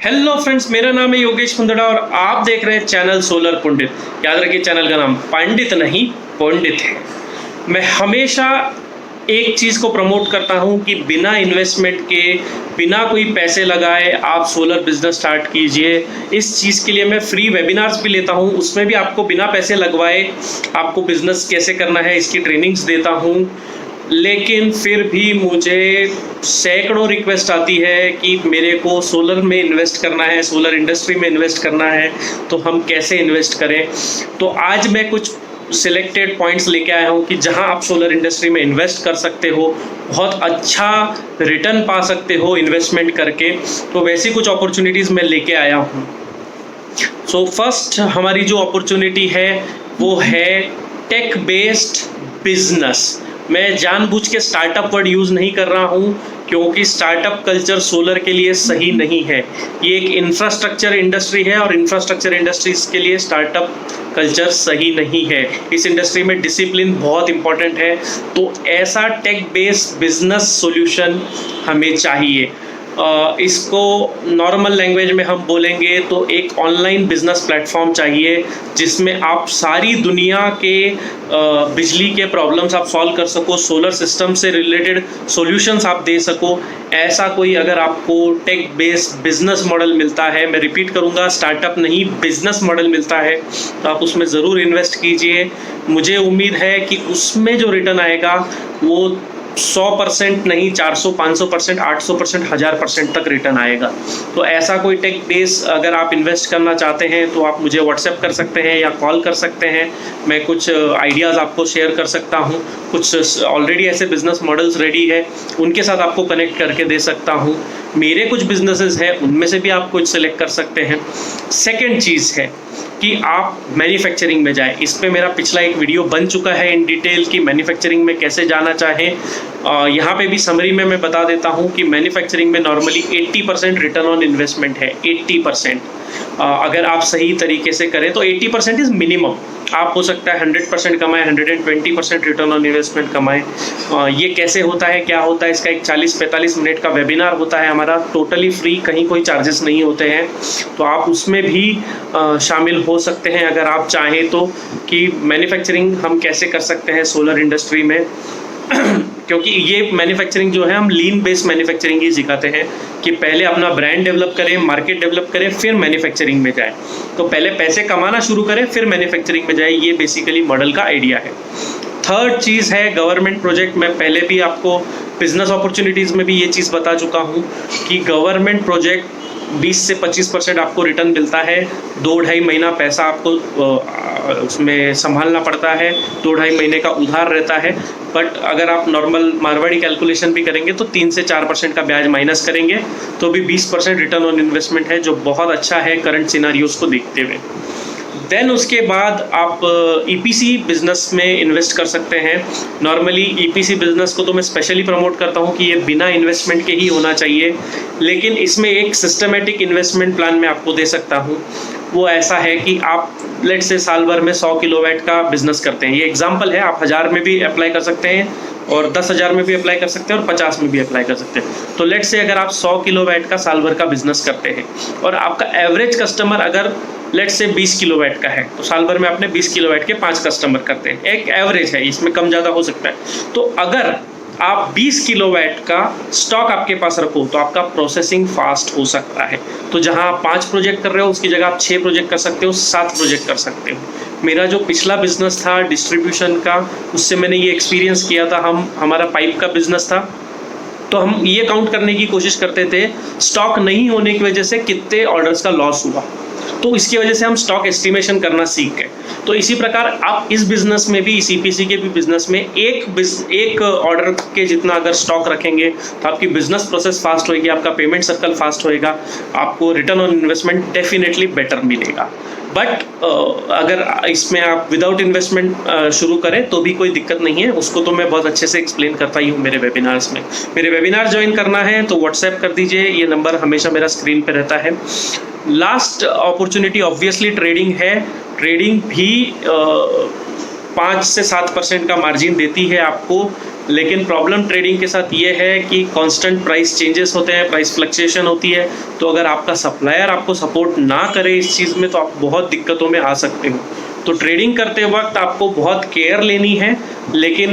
Hello friends, मेरा नाम है योगेश कुंदड़ा और आप देख रहे हैं चैनल सोलर पंडित। याद रखिए, चैनल का नाम पंडित नहीं पंडित है। मैं हमेशा एक चीज़ को प्रमोट करता हूं कि बिना इन्वेस्टमेंट के, बिना कोई पैसे लगाए आप सोलर बिजनेस स्टार्ट कीजिए। इस चीज़ के लिए मैं फ्री वेबिनार्स भी लेता हूं, उसमें भी आपको बिना पैसे लगवाए आपको बिजनेस कैसे करना है इसकी ट्रेनिंग्स देता हूं। लेकिन फिर भी मुझे सैकड़ों रिक्वेस्ट आती है कि मेरे को सोलर में इन्वेस्ट करना है, सोलर इंडस्ट्री में इन्वेस्ट करना है, तो हम कैसे इन्वेस्ट करें। तो आज मैं कुछ सिलेक्टेड पॉइंट्स लेके आया हूँ कि जहाँ आप सोलर इंडस्ट्री में इन्वेस्ट कर सकते हो, बहुत अच्छा रिटर्न पा सकते हो इन्वेस्टमेंट करके। तो वैसी कुछ अपॉर्चुनिटीज़ मैं लेके आया हूँ। सो फर्स्ट हमारी जो अपॉर्चुनिटी है वो है टेक बेस्ड बिजनेस। मैं जानबूझ के स्टार्टअप वर्ड यूज़ नहीं कर रहा हूँ क्योंकि स्टार्टअप कल्चर सोलर के लिए सही नहीं है। ये एक इंफ्रास्ट्रक्चर इंडस्ट्री है और इंफ्रास्ट्रक्चर इंडस्ट्रीज के लिए स्टार्टअप कल्चर सही नहीं है। इस इंडस्ट्री में डिसिप्लिन बहुत इंपॉर्टेंट है। तो ऐसा टेक बेस्ड बिजनेस सॉल्यूशन हमें चाहिए। इसको नॉर्मल लैंग्वेज में हम बोलेंगे तो एक ऑनलाइन बिजनेस प्लेटफॉर्म चाहिए जिसमें आप सारी दुनिया के बिजली के प्रॉब्लम्स आप सॉल्व कर सको, सोलर सिस्टम से रिलेटेड सॉल्यूशंस आप दे सको। ऐसा कोई अगर आपको टेक बेस्ड बिजनेस मॉडल मिलता है, मैं रिपीट करूँगा, स्टार्टअप नहीं बिजनेस मॉडल मिलता है, तो आप उसमें ज़रूर इन्वेस्ट कीजिए। मुझे उम्मीद है कि उसमें जो रिटर्न आएगा वो 100% नहीं, 400, 500%, 800%, 1000% तक रिटर्न आएगा। तो ऐसा कोई टेक बेस अगर आप इन्वेस्ट करना चाहते हैं तो आप मुझे व्हाट्सएप कर सकते हैं या कॉल कर सकते हैं। मैं कुछ आइडियाज़ आपको शेयर कर सकता हूं। कुछ ऑलरेडी ऐसे बिजनेस मॉडल्स रेडी है, उनके साथ आपको कनेक्ट करके दे सकता हूं। मेरे कुछ बिजनेसेस हैं, उनमें से भी आप कुछ सेलेक्ट कर सकते हैं। सेकेंड चीज़ है कि आप मैन्युफैक्चरिंग में जाएं। इस पे मेरा पिछला एक वीडियो बन चुका है इन डिटेल कि मैन्युफैक्चरिंग में कैसे जाना चाहें। यहाँ पे भी समरी में मैं बता देता हूँ कि मैन्युफैक्चरिंग में नॉर्मली 80% रिटर्न ऑन इन्वेस्टमेंट है। 80% अगर आप सही तरीके से करें तो 80% इज़ मिनिमम। आप हो सकता है 100% कमाएं, 120% रिटर्न ऑन इन्वेस्टमेंट कमाएं। ये कैसे होता है, क्या होता है, इसका एक 40-45 मिनट का वेबिनार होता है हमारा, टोटली फ्री, कहीं कोई चार्जेस नहीं होते हैं। तो आप उसमें भी शामिल हो सकते हैं अगर आप चाहें तो, कि मैन्युफैक्चरिंग हम कैसे कर सकते हैं सोलर इंडस्ट्री में। क्योंकि ये मैन्युफैक्चरिंग जो है हम लीन बेस्ड मैन्युफैक्चरिंग ही सिखाते हैं कि पहले अपना ब्रांड डेवलप करें, मार्केट डेवलप करें, फिर मैन्युफैक्चरिंग में जाए। तो पहले पैसे कमाना शुरू करें, फिर मैन्युफैक्चरिंग में जाए। ये बेसिकली मॉडल का आइडिया है। थर्ड चीज़ है गवर्नमेंट प्रोजेक्ट। मैं पहले भी आपको बिजनेस अपॉर्चुनिटीज़ में भी ये चीज़ बता चुका हूँ कि गवर्नमेंट प्रोजेक्ट 20 से 25% आपको रिटर्न मिलता है। 2-2.5 महीना पैसा आपको उसमें संभालना पड़ता है, 2-2.5 महीने का उधार रहता है। बट अगर आप नॉर्मल मारवाड़ी कैलकुलेशन भी करेंगे तो 3 से 4% का ब्याज माइनस करेंगे तो भी 20% रिटर्न ऑन इन्वेस्टमेंट है, जो बहुत अच्छा है करंट सिनारियोज़ को देखते हुए। देन उसके बाद आप ईपीसी बिजनेस में इन्वेस्ट कर सकते हैं। नॉर्मली ईपीसी बिजनेस को तो मैं स्पेशली प्रमोट करता हूँ कि ये बिना इन्वेस्टमेंट के ही होना चाहिए, लेकिन इसमें एक सिस्टमेटिक इन्वेस्टमेंट प्लान मैं आपको दे सकता हूँ। वो ऐसा है कि आप लेट से साल भर में 100 किलोवाट का बिजनेस करते हैं। ये एग्जाम्पल है, आप 1000 में भी अप्लाई कर सकते हैं और 10,000 में भी अप्लाई कर सकते हैं और 50 में भी अप्लाई कर सकते हैं। तो लेट से अगर आप 100 किलोवाट का साल भर का बिजनेस करते हैं और आपका एवरेज कस्टमर अगर लेट से 20 किलोवाट का है, तो साल भर में आपने 20 किलोवाट के 5 कस्टमर करते हैं। एक एवरेज है, इसमें कम ज़्यादा हो सकता है। तो अगर आप 20 किलोवाट का स्टॉक आपके पास रखो तो आपका प्रोसेसिंग फास्ट हो सकता है। तो जहां आप 5 प्रोजेक्ट कर रहे हो उसकी जगह आप 6 प्रोजेक्ट कर सकते हो, 7 प्रोजेक्ट कर सकते हो। मेरा जो पिछला बिजनेस था डिस्ट्रीब्यूशन का, उससे मैंने ये एक्सपीरियंस किया था। हमारा पाइप का बिजनेस था, तो हम ये काउंट करने की कोशिश करते थे स्टॉक नहीं होने की वजह से कितने ऑर्डर्स का लॉस हुआ। तो इसकी वजह से हम स्टॉक एस्टिमेशन करना सीख गए। तो इसी प्रकार आप इस बिजनेस में भी, इस ईपीसी के भी बिजनेस में एक ऑर्डर के जितना अगर स्टॉक रखेंगे तो आपकी बिजनेस प्रोसेस फास्ट होएगी, आपका पेमेंट सर्कल फास्ट होएगा, आपको return on investment definitely better मिलेगा। बट अगर इसमें आप विदाउट इन्वेस्टमेंट शुरू करें तो भी कोई दिक्कत नहीं है। उसको तो मैं बहुत अच्छे से एक्सप्लेन करता ही हूँ मेरे वेबिनार्स में। मेरे वेबिनार ज्वाइन करना है तो व्हाट्सएप कर दीजिए, ये नंबर हमेशा मेरा स्क्रीन पे रहता है। लास्ट अपॉर्चुनिटी ऑब्वियसली ट्रेडिंग है। ट्रेडिंग भी 5 से 7% का मार्जिन देती है आपको, लेकिन प्रॉब्लम ट्रेडिंग के साथ ये है कि कांस्टेंट प्राइस चेंजेस होते हैं, प्राइस फ्लक्चुएशन होती है। तो अगर आपका सप्लायर आपको सपोर्ट ना करे इस चीज़ में तो आप बहुत दिक्कतों में आ सकते हो। तो ट्रेडिंग करते वक्त आपको बहुत केयर लेनी है, लेकिन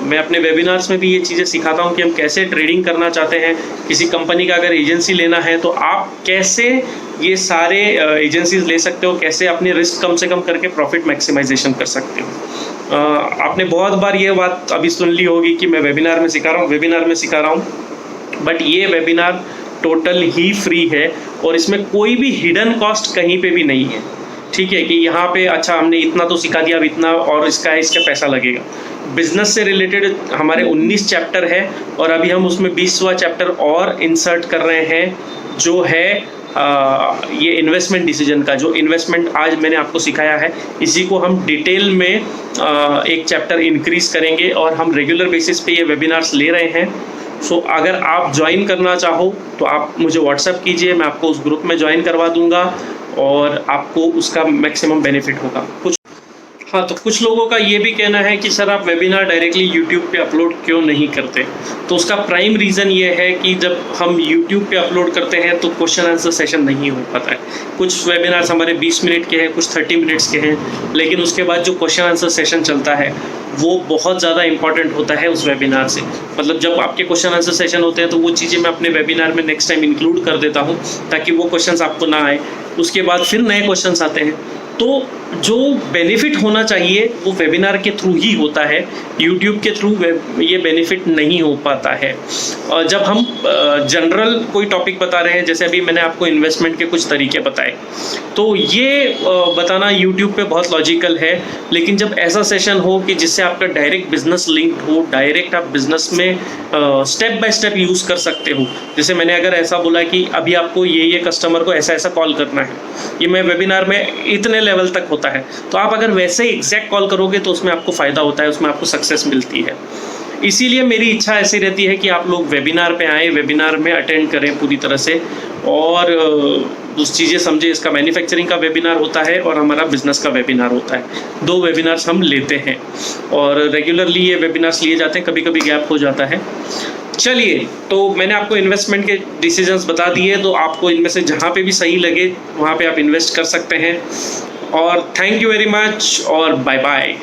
मैं अपने वेबिनार्स में भी ये चीज़ें सिखाता हूँ कि हम कैसे ट्रेडिंग करना चाहते हैं। किसी कंपनी का अगर एजेंसी लेना है तो आप कैसे ये सारे एजेंसीज ले सकते हो, कैसे अपनी रिस्क कम से कम करके प्रॉफिट मैक्सिमाइजेशन कर सकते हो। आपने बहुत बार ये बात अभी सुन ली होगी कि मैं वेबिनार में सिखा रहा हूँ, बट ये वेबिनार टोटल ही फ्री है और इसमें कोई भी हिडन कॉस्ट कहीं पे भी नहीं है। ठीक है कि यहाँ पे अच्छा हमने इतना तो सिखा दिया, अब इतना और इसका पैसा लगेगा। बिजनेस से रिलेटेड हमारे 19 चैप्टर है और अभी हम उसमें 20वां चैप्टर और इंसर्ट कर रहे हैं, जो है ये इन्वेस्टमेंट डिसीजन का। जो इन्वेस्टमेंट आज मैंने आपको सिखाया है, इसी को हम डिटेल में एक चैप्टर इंक्रीज करेंगे और हम रेगुलर बेसिस पे ये वेबिनार्स ले रहे हैं। सो अगर आप ज्वाइन करना चाहो तो आप मुझे व्हाट्सएप कीजिए, मैं आपको उस ग्रुप में ज्वाइन करवा दूंगा और आपको उसका मैक्सिमम बेनिफिट होगा। तो कुछ लोगों का ये भी कहना है कि सर आप वेबिनार डायरेक्टली यूट्यूब पे अपलोड क्यों नहीं करते। तो उसका प्राइम रीज़न ये है कि जब हम यूट्यूब पे अपलोड करते हैं तो क्वेश्चन आंसर सेशन नहीं हो पाता है। कुछ वेबिनार्स हमारे 20 मिनट के हैं, कुछ 30 मिनट्स के हैं, लेकिन उसके बाद जो क्वेश्चन आंसर सेशन चलता है वो बहुत ज़्यादा इंपॉर्टेंट होता है उस वेबिनार से। मतलब जब आपके क्वेश्चन आंसर सेशन होते हैं तो वो चीज़ें मैं अपने वेबिनार में नेक्स्ट टाइम इंक्लूड कर देता हूँ ताकि वो क्वेश्चंस आपको ना आए। उसके बाद फिर नए क्वेश्चंस आते हैं। तो जो बेनिफिट होना चाहिए वो वेबिनार के थ्रू ही होता है, यूट्यूब के थ्रू ये बेनिफिट नहीं हो पाता है। और जब हम जनरल कोई टॉपिक बता रहे हैं, जैसे अभी मैंने आपको इन्वेस्टमेंट के कुछ तरीके बताए, तो ये बताना यूट्यूब पे बहुत लॉजिकल है। लेकिन जब ऐसा सेशन हो कि जिससे आपका डायरेक्ट बिजनेस लिंक्ड हो, डायरेक्ट आप बिजनेस में स्टेप बाय स्टेप यूज़ कर सकते हो। जैसे मैंने अगर ऐसा बोला कि अभी आपको ये कस्टमर को ऐसा कॉल करना है, ये मैं वेबिनार में इतने लेवल तक होता है, तो आप अगर वैसे ही एग्जैक्ट कॉल करोगे तो उसमें आपको फ़ायदा होता है, उसमें आपको सक्सेस मिलती है। इसीलिए मेरी इच्छा ऐसी रहती है कि आप लोग वेबिनार पे आएँ, वेबिनार में अटेंड करें पूरी तरह से और उस चीज़ें समझें। इसका मैन्युफैक्चरिंग का वेबिनार होता है और हमारा बिजनेस का वेबिनार होता है। 2 वेबिनार्स हम लेते हैं और रेगुलरली ये वेबिनार्स लिए जाते हैं, कभी कभी गैप हो जाता है। चलिए, तो मैंने आपको इन्वेस्टमेंट के डिसीजंस बता दिए, तो आपको इनमें से जहाँ पे भी सही लगे वहाँ पे आप इन्वेस्ट कर सकते हैं। और थैंक यू वेरी मच और बाय बाय।